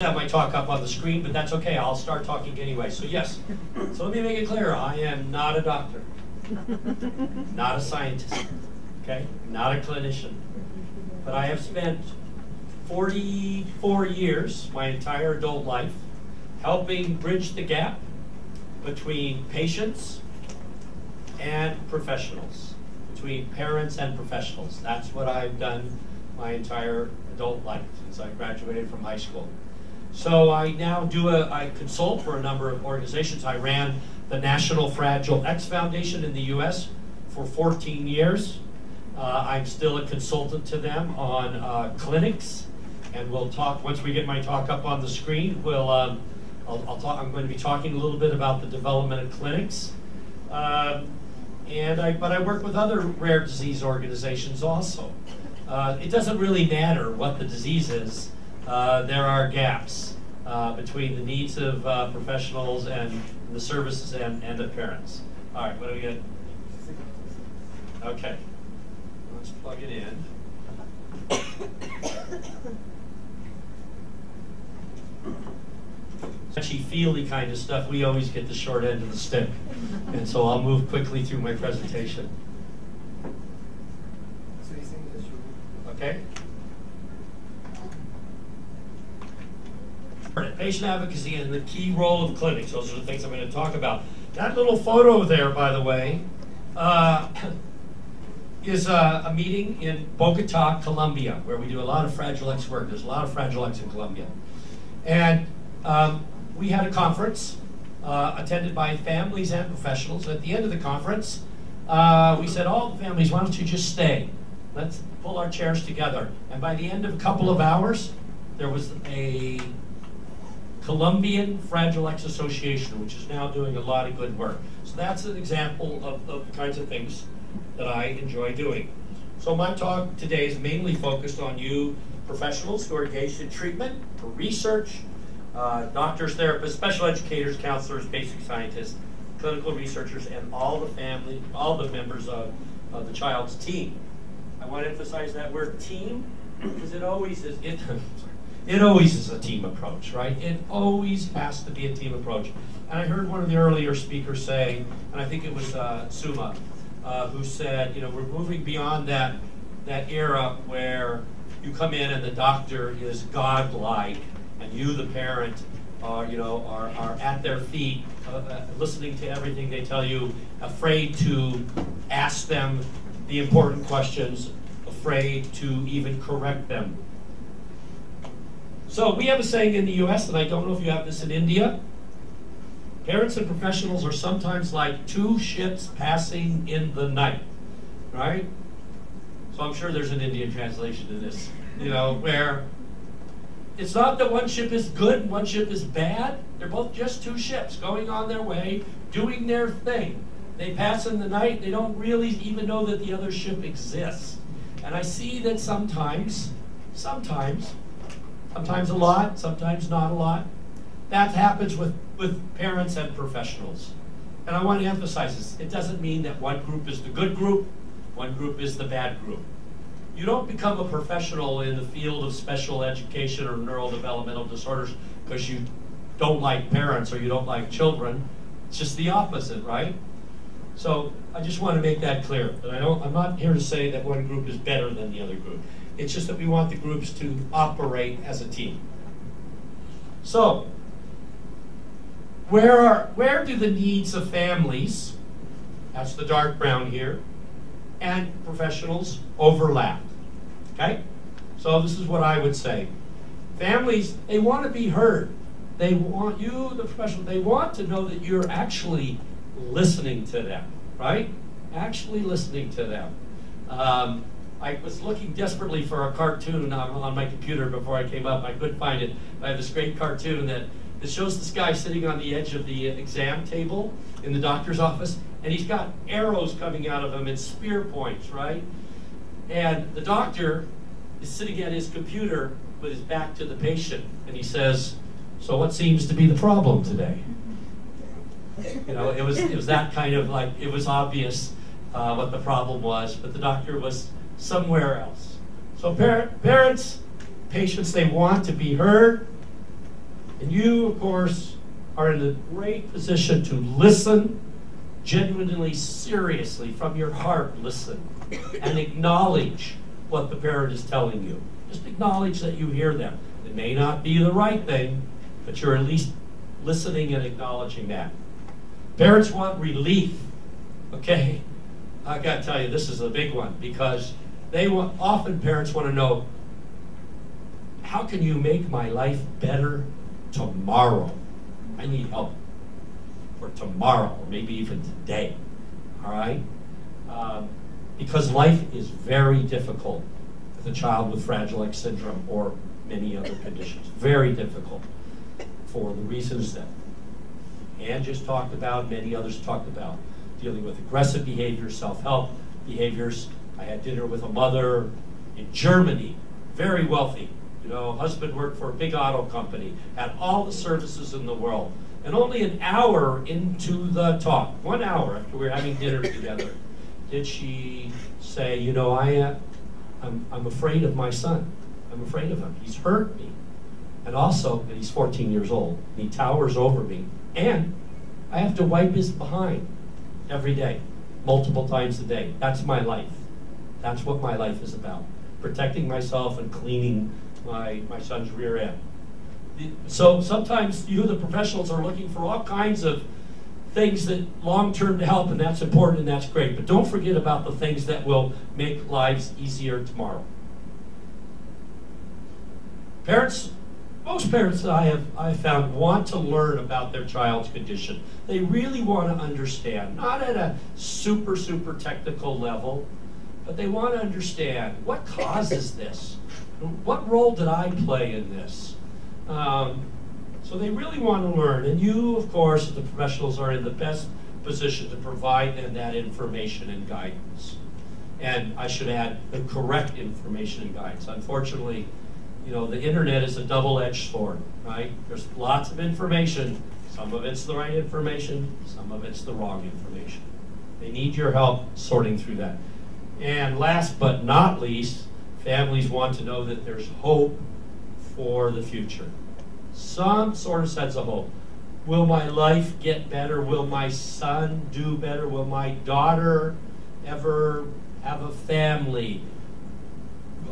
Have my talk up on the screen, but that's okay. I'll start talking anyway. So yes, so let me make it clear. I am not a doctor, not a scientist, okay, not a clinician, but I have spent 44 years, my entire adult life, helping bridge the gap between patients and professionals, between parents and professionals. That's what I've done my entire adult life since I graduated from high school. So I now I consult for a number of organizations. I ran the National Fragile X Foundation in the US for 14 years. I'm still a consultant to them on clinics, and we'll talk, once we get my talk up on the screen, I'm going to be talking a little bit about the development of clinics. But I work with other rare disease organizations also. It doesn't really matter what the disease is. There are gaps between the needs of professionals and the services and the parents. All right, what do we get? Okay, let's plug it in. Touchy-feely kind of stuff, we always get the short end of the stick. And so I'll move quickly through my presentation. Okay? Patient advocacy and the key role of clinics. Those are the things I'm going to talk about. That little photo there, by the way, is a meeting in Bogota, Colombia, where we do a lot of Fragile X work. There's a lot of Fragile X in Colombia. And we had a conference attended by families and professionals. At the end of the conference, we said, all the families, why don't you just stay? Let's pull our chairs together. And by the end of a couple of hours, there was a Colombian Fragile X Association, which is now doing a lot of good work. So that's an example of the kinds of things that I enjoy doing. So my talk today is mainly focused on you professionals who are engaged in treatment, for research, doctors, therapists, special educators, counselors, basic scientists, clinical researchers, and all the members of the child's team. I want to emphasize that word team because it always is a team approach, right? It always has to be a team approach. And I heard one of the earlier speakers say, and I think it was Suma, who said, you know, we're moving beyond that era where you come in and the doctor is godlike, and you, the parent, are at their feet, listening to everything they tell you, afraid to ask them the important questions, afraid to even correct them. So we have a saying in the US, and I don't know if you have this in India. Parents and professionals are sometimes like two ships passing in the night, right? So I'm sure there's an Indian translation to this, you know, where it's not that one ship is good and one ship is bad. They're both just two ships going on their way, doing their thing. They pass in the night. They don't really even know that the other ship exists. And I see that sometimes a lot, sometimes not a lot, that happens with parents and professionals. And I want to emphasize this. It doesn't mean that one group is the good group, one group is the bad group. You don't become a professional in the field of special education or neurodevelopmental disorders because you don't like parents or you don't like children. It's just the opposite, right? So I just want to make that clear. That I'm not here to say that one group is better than the other group. It's just that we want the groups to operate as a team. So, where do the needs of families, that's the dark brown here, and professionals overlap? Okay? So this is what I would say. Families, they want to be heard. They want you, the professional, they want to know that you're actually listening to them, right? Actually listening to them. I was looking desperately for a cartoon on my computer before I came up. I couldn't find it. I have this great cartoon that shows this guy sitting on the edge of the exam table in the doctor's office, and he's got arrows coming out of him and spear points, right? And the doctor is sitting at his computer with his back to the patient, and he says, "So what seems to be the problem today?" You know, it was that kind of like, it was obvious what the problem was, but the doctor was somewhere else. So parents, patients, they want to be heard, And you, of course, are in a great position to listen, genuinely, seriously, from your heart, listen, and acknowledge what the parent is telling you. Just acknowledge that you hear them. It may not be the right thing, but you're at least listening and acknowledging that. Parents want relief, okay? I gotta tell you, this is a big one, because often parents want to know, how can you make my life better tomorrow? I need help for tomorrow, or maybe even today, all right? Because life is very difficult with a child with Fragile X syndrome or many other conditions. Very difficult for the reasons that Ann just talked about, many others talked about, dealing with aggressive behaviors, self-help behaviors. I had dinner with a mother in Germany, very wealthy. You know, husband worked for a big auto company, had all the services in the world. And only an hour into the talk, 1 hour after we were having dinner together, did she say, you know, I'm afraid of my son. I'm afraid of him. He's hurt me. And also, that he's 14 years old. He towers over me. And I have to wipe his behind every day, multiple times a day. That's my life. That's what my life is about. Protecting myself and cleaning my son's rear end. So sometimes you, the professionals, are looking for all kinds of things that long-term to help, and that's important and that's great. But don't forget about the things that will make lives easier tomorrow. Parents, most parents that I have found want to learn about their child's condition. They really want to understand, not at a super technical level, but they want to understand what causes this. What role did I play in this? So they really want to learn, and you, of course, the professionals, are in the best position to provide them that information and guidance. And I should add, the correct information and guidance. Unfortunately, you know, the internet is a double-edged sword, right? There's lots of information. Some of it's the right information, some of it's the wrong information. They need your help sorting through that. And last but not least, families want to know that there's hope for the future. Some sort of sense of hope. Will my life get better? Will my son do better? Will my daughter ever have a family?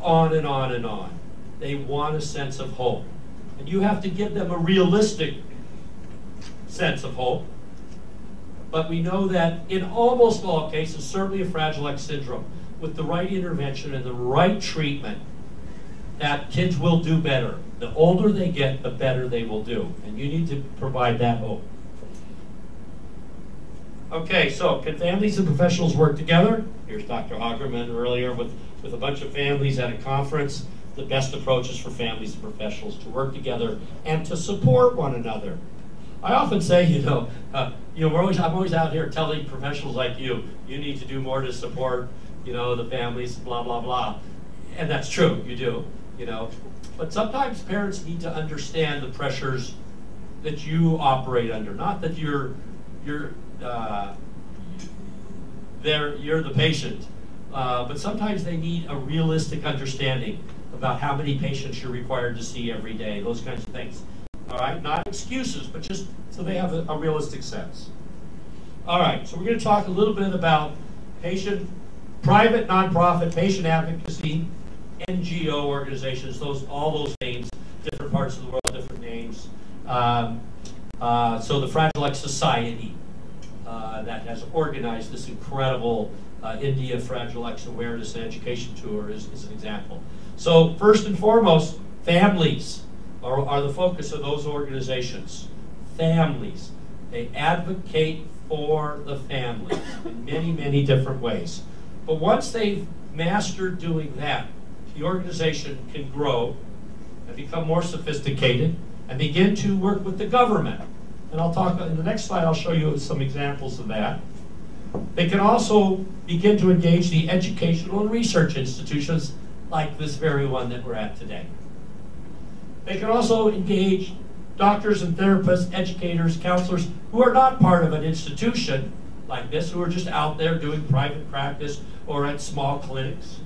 On and on and on. They want a sense of hope. And you have to give them a realistic sense of hope. But we know that in almost all cases, certainly a Fragile X syndrome, with the right intervention and the right treatment, that kids will do better. The older they get, the better they will do. And you need to provide that hope. Okay, so can families and professionals work together? Here's Dr. Hagerman earlier with a bunch of families at a conference. The best approaches for families and professionals to work together and to support one another. I often say, I'm always out here telling professionals like you need to do more to support, the families, blah, blah, blah. And that's true, you do, But sometimes parents need to understand the pressures that you operate under. Not that you're the patient, but sometimes they need a realistic understanding about how many patients you're required to see every day, those kinds of things. All right, not excuses, but just so they have a realistic sense. All right, so we're going to talk a little bit about private, nonprofit, patient advocacy, NGO organizations, all those names, different parts of the world, different names. So the Fragile X Society that has organized this incredible India Fragile X Awareness and Education Tour is an example. So first and foremost, families are the focus of those organizations. Families. They advocate for the families in many, many different ways. But once they've mastered doing that, the organization can grow and become more sophisticated and begin to work with the government. And I'll talk in the next slide, I'll show you some examples of that. They can also begin to engage the educational and research institutions like this very one that we're at today. They can also engage doctors and therapists, educators, counselors who are not part of an institution like this, who are just out there doing private practice or at small clinics.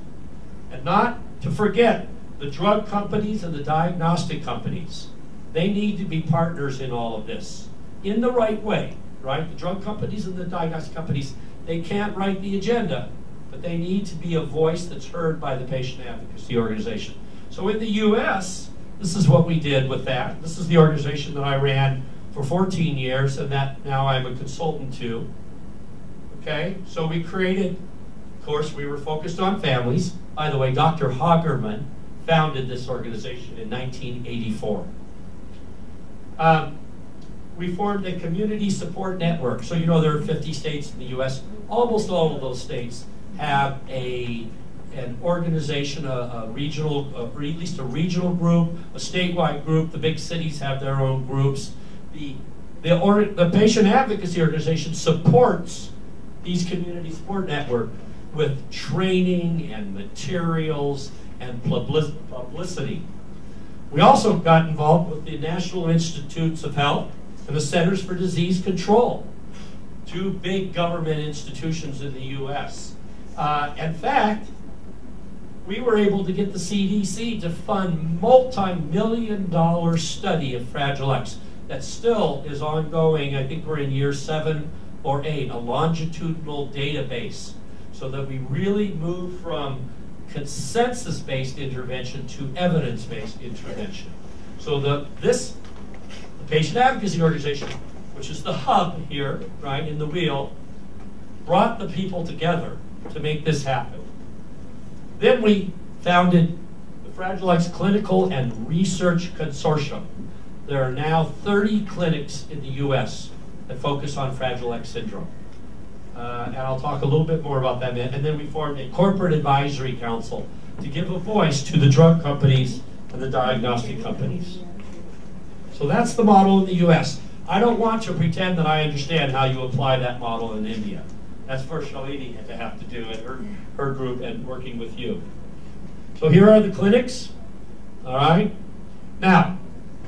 And not to forget the drug companies and the diagnostic companies. They need to be partners in all of this in the right way, right? The drug companies and the diagnostic companies, they can't write the agenda, but they need to be a voice that's heard by the patient advocacy organization. So in the US, this is what we did with that. This is the organization that I ran for 14 years and that now I'm a consultant to. Okay, so we created, of course, we were focused on families. By the way, Dr. Hagerman founded this organization in 1984. We formed a community support network. So you know there are 50 states in the US. Almost all of those states have an organization, a regional, or at least a regional group, a statewide group. The big cities have their own groups. The Patient Advocacy Organization supports these community support network with training and materials and publicity. We also got involved with the National Institutes of Health and the Centers for Disease Control, two big government institutions in the US. In fact, we were able to get the CDC to fund multi-million-dollar study of Fragile X that still is ongoing. I think we're in year 7 or 8, a longitudinal database, so that we really move from consensus-based intervention to evidence-based intervention. So the Patient Advocacy Organization, which is the hub here, right, in the wheel, brought the people together to make this happen. Then we founded the Fragile X Clinical and Research Consortium. There are now 30 clinics in the US that focus on Fragile X syndrome. And I'll talk a little bit more about that. And then we formed a corporate advisory council to give a voice to the drug companies and the diagnostic companies. So that's the model in the US. I don't want to pretend that I understand how you apply that model in India. That's for Shalini to have to do and her group and working with you. So here are the clinics, all right? Now,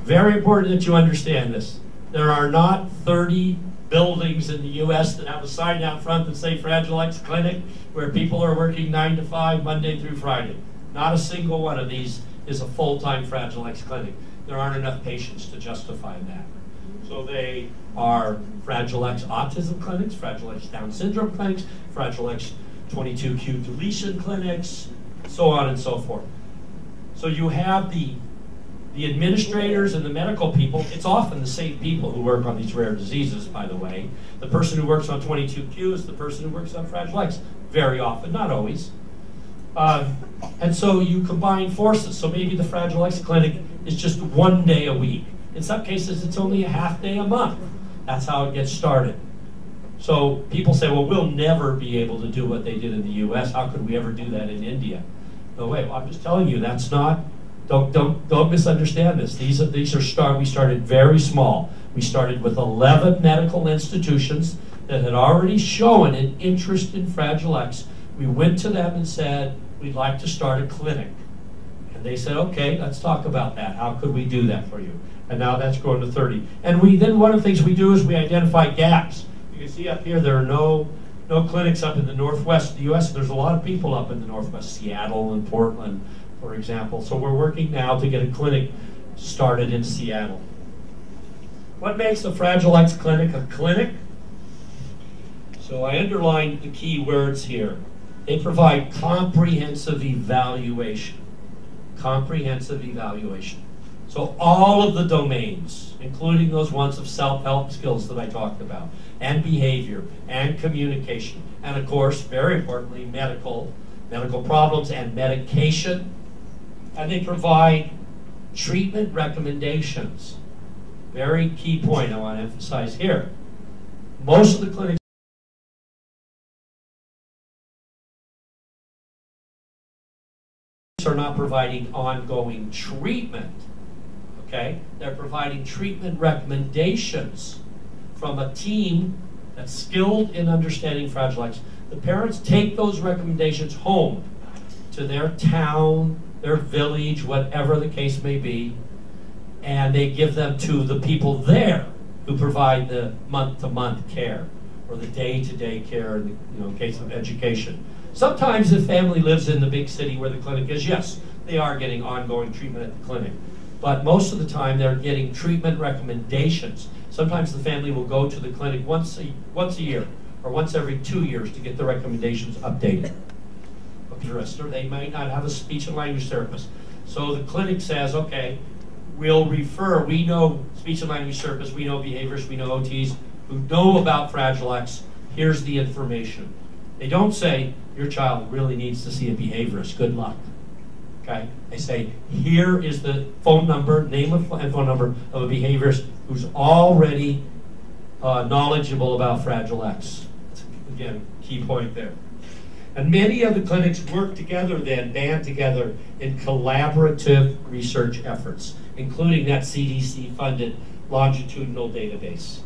very important that you understand this. There are not 30 buildings in the US that have a sign out front that say Fragile X Clinic where people are working 9 to 5, Monday through Friday. Not a single one of these is a full-time Fragile X Clinic. There aren't enough patients to justify that. So they are Fragile X autism clinics, Fragile X Down syndrome clinics, Fragile X 22q deletion clinics, so on and so forth. So you have the administrators and the medical people. It's often the same people who work on these rare diseases, by the way. The person who works on 22q is the person who works on Fragile X, very often, not always. And so you combine forces. So maybe the Fragile X clinic is just 1 day a week. In some cases, it's only a half day a month. That's how it gets started. So people say, well, we'll never be able to do what they did in the US. How could we ever do that in India? No, wait, well, I'm just telling you, that's not, don't misunderstand this. We started very small. We started with 11 medical institutions that had already shown an interest in Fragile X. We went to them and said, we'd like to start a clinic. And they said, okay, let's talk about that. How could we do that for you? And now that's grown to 30. And then one of the things we do is we identify gaps. You can see up here there are no clinics up in the northwest of the US. There's a lot of people up in the northwest, Seattle and Portland, for example. So we're working now to get a clinic started in Seattle. What makes a Fragile X clinic a clinic? So I underlined the key words here. They provide comprehensive evaluation. Comprehensive evaluation. So all of the domains, including those ones of self-help skills that I talked about, and behavior, and communication, and of course, very importantly, medical problems and medication. And they provide treatment recommendations. Very key point I want to emphasize here. Most of the clinics are not providing ongoing treatment. Okay? They're providing treatment recommendations from a team that's skilled in understanding Fragile X. The parents take those recommendations home to their town, their village, whatever the case may be, and they give them to the people there who provide the month-to-month care or the day-to-day care in the case of education. Sometimes the family lives in the big city where the clinic is, yes, they are getting ongoing treatment at the clinic. but most of the time they're getting treatment recommendations. Sometimes the family will go to the clinic once a year or once every 2 years to get the recommendations updated. Or they might not have a speech and language therapist. So the clinic says, okay, we'll refer, we know speech and language therapists, we know behaviorists, we know OTs who know about Fragile X, here's the information. They don't say, your child really needs to see a behaviorist, good luck. Okay? They say, here is the phone number, name and phone number of a behaviorist who's already knowledgeable about Fragile X. That's, again, key point there. And many of the clinics work together then, band together in collaborative research efforts, including that CDC-funded longitudinal database,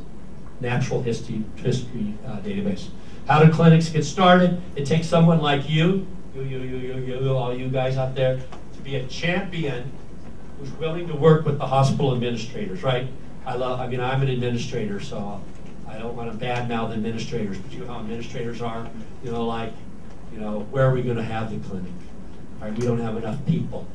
natural history database. How do clinics get started? It takes someone like you, all you guys out there, to be a champion who's willing to work with the hospital administrators, right? I'm an administrator, so I don't want to badmouth administrators, but you know how administrators are, where are we going to have the clinic? All right, we don't have enough people.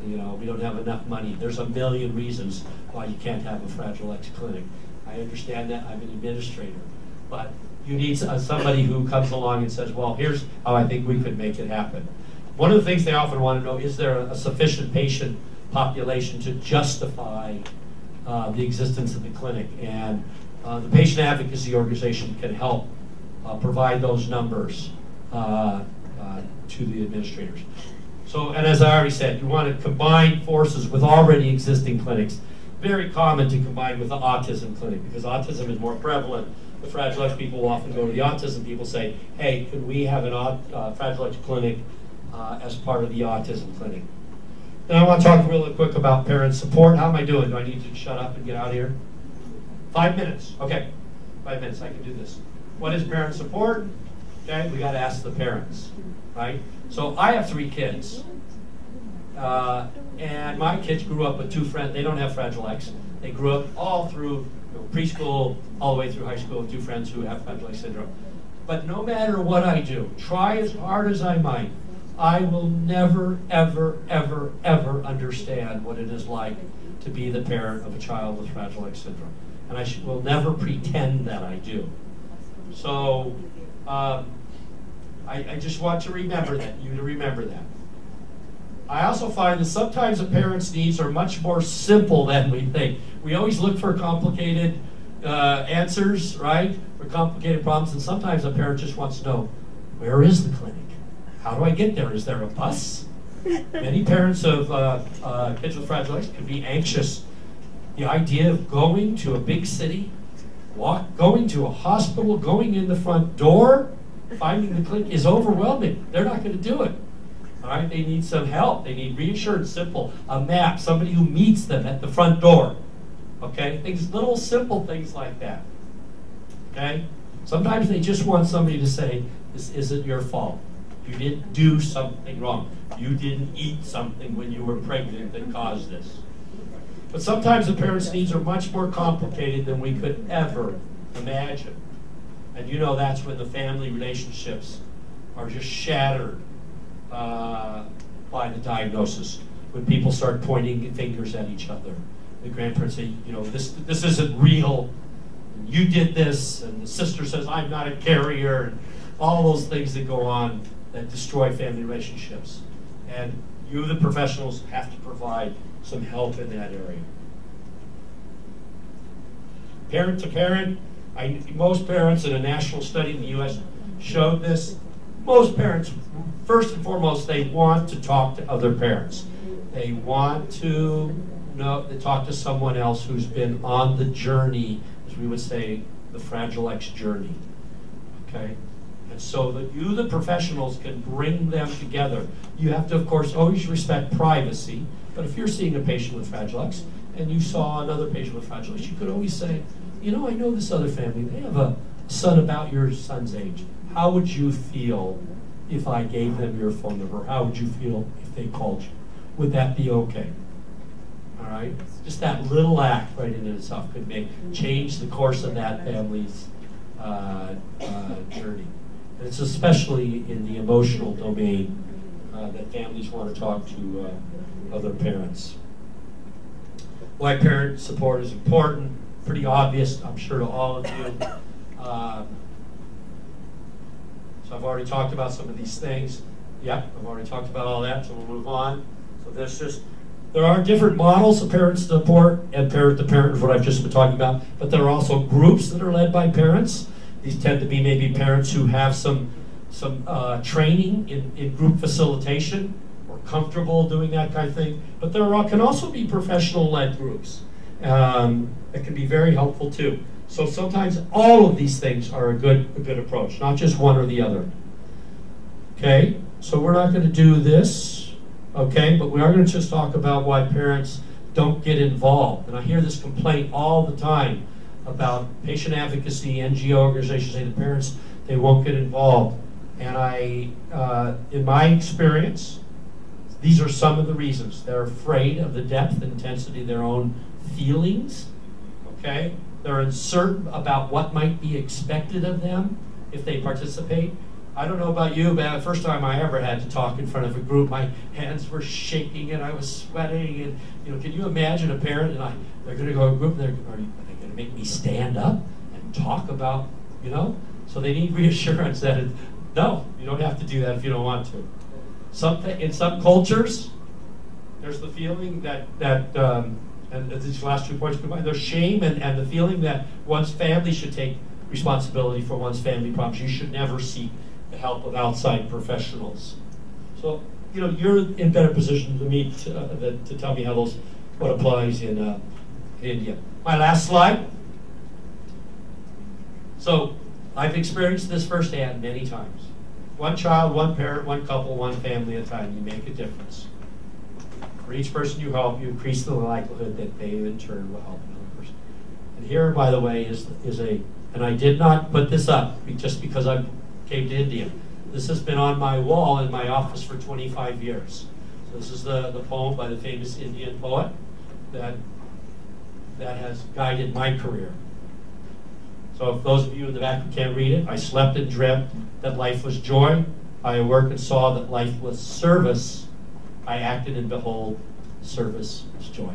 We don't have enough money. There's a million reasons why you can't have a Fragile X clinic. I understand that. I'm an administrator. But you need somebody who comes along and says, well, here's how I think we could make it happen. One of the things they often want to know, is there a sufficient patient population to justify the existence of the clinic? And the Patient Advocacy organization can help provide those numbers to the administrators. So, and as I already said, you want to combine forces with already existing clinics. Very common to combine with the autism clinic because autism is more prevalent. The Fragile X people will often go to the autism people, say, hey, could we have an Fragile X clinic as part of the autism clinic? Then I want to talk really quick about parent support. How am I doing? Do I need to shut up and get out of here? 5 minutes. Okay, 5 minutes. I can do this. What is parent support? Okay, we got to ask the parents, right? So I have 3 kids, and my kids grew up with 2 friends. They don't have Fragile X. They grew up all through preschool, all the way through high school with 2 friends who have Fragile X syndrome. But no matter what I do, try as hard as I might, I will never, ever, ever, ever understand what it is like to be the parent of a child with Fragile X syndrome. And I will never pretend that I do. So I just want to remember that, you to remember that. I also find that sometimes a parent's needs are much more simple than we think. We always look for complicated answers, right? For complicated problems, and sometimes a parent just wants to know, where is the clinic? How do I get there? Is there a bus? Many parents of kids with Fragile X can be anxious. The idea of going to a big city, going to a hospital, going in the front door, finding the clinic is overwhelming. They're not going to do it. All right, they need some help. They need reassurance, simple, a map, somebody who meets them at the front door. Okay, little simple things like that. Okay, sometimes they just want somebody to say, "This isn't your fault. You didn't do something wrong. You didn't eat something when you were pregnant that caused this." But sometimes the parents' needs are much more complicated than we could ever imagine. And that's when the family relationships are just shattered by the diagnosis. When people start pointing fingers at each other. The grandparents say, this isn't real. You did this. And the sister says, I'm not a carrier. And all those things that go on that destroy family relationships. And you, the professionals, have to provide some help in that area. Parent to parent, most parents in a national study in the U.S. showed this. Most parents, first and foremost, they want to talk to other parents. They want to talk to someone else who's been on the journey, as we would say, the Fragile X journey. Okay? And so that you, the professionals, can bring them together. You have to, of course, always respect privacy. But if you're seeing a patient with Fragile X and you saw another patient with Fragile X, you could always say, I know this other family. They have a son about your son's age. How would you feel if I gave them your phone number? How would you feel if they called you? Would that be okay? All right? Just that little act right in itself could change the course of that family's journey. And it's especially in the emotional domain that families want to talk to other parents. why parent support is important, pretty obvious, I'm sure, to all of you. So I've already talked about some of these things. Yep, I've already talked about all that, so we'll move on. So there are different models of parent support, and parent-to-parent is what I've just been talking about, but there are also groups that are led by parents. These tend to be maybe parents who have some training in group facilitation, or comfortable doing that kind of thing. But there can also be professional-led groups that can be very helpful too. So sometimes all of these things are a good approach, not just one or the other. Okay, so we're not going to do this, okay, but we are going to just talk about why parents don't get involved. And I hear this complaint all the time about patient advocacy, NGO organizations say the parents, they won't get involved. And in my experience, these are some of the reasons. They're afraid of the depth and intensity of their own feelings, okay? They're uncertain about what might be expected of them if they participate. I don't know about you, but the first time I ever had to talk in front of a group, my hands were shaking and I was sweating. And can you imagine a parent and they're going to go to a group, are they going to make me stand up and talk about, So they need reassurance that, no, you don't have to do that if you don't want to. In some cultures, there's the feeling that and these last 2 points combined, there's shame and the feeling that one's family should take responsibility for one's family problems. You should never seek the help of outside professionals. So, you're in better position than me to tell me what applies in India. My last slide. So, I've experienced this firsthand many times. One child, one parent, one couple, one family at a time. You make a difference. For each person you help, you increase the likelihood that they in turn will help another person. And here, by the way, is and I did not put this up just because I came to India. This has been on my wall in my office for 25 years. So this is the poem by the famous Indian poet that has guided my career. So if those of you in the back who can't read it, I slept and dreamt that life was joy. I awoke and saw that life was service. I acted and behold, service is joy.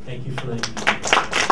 Thank you for letting me do that.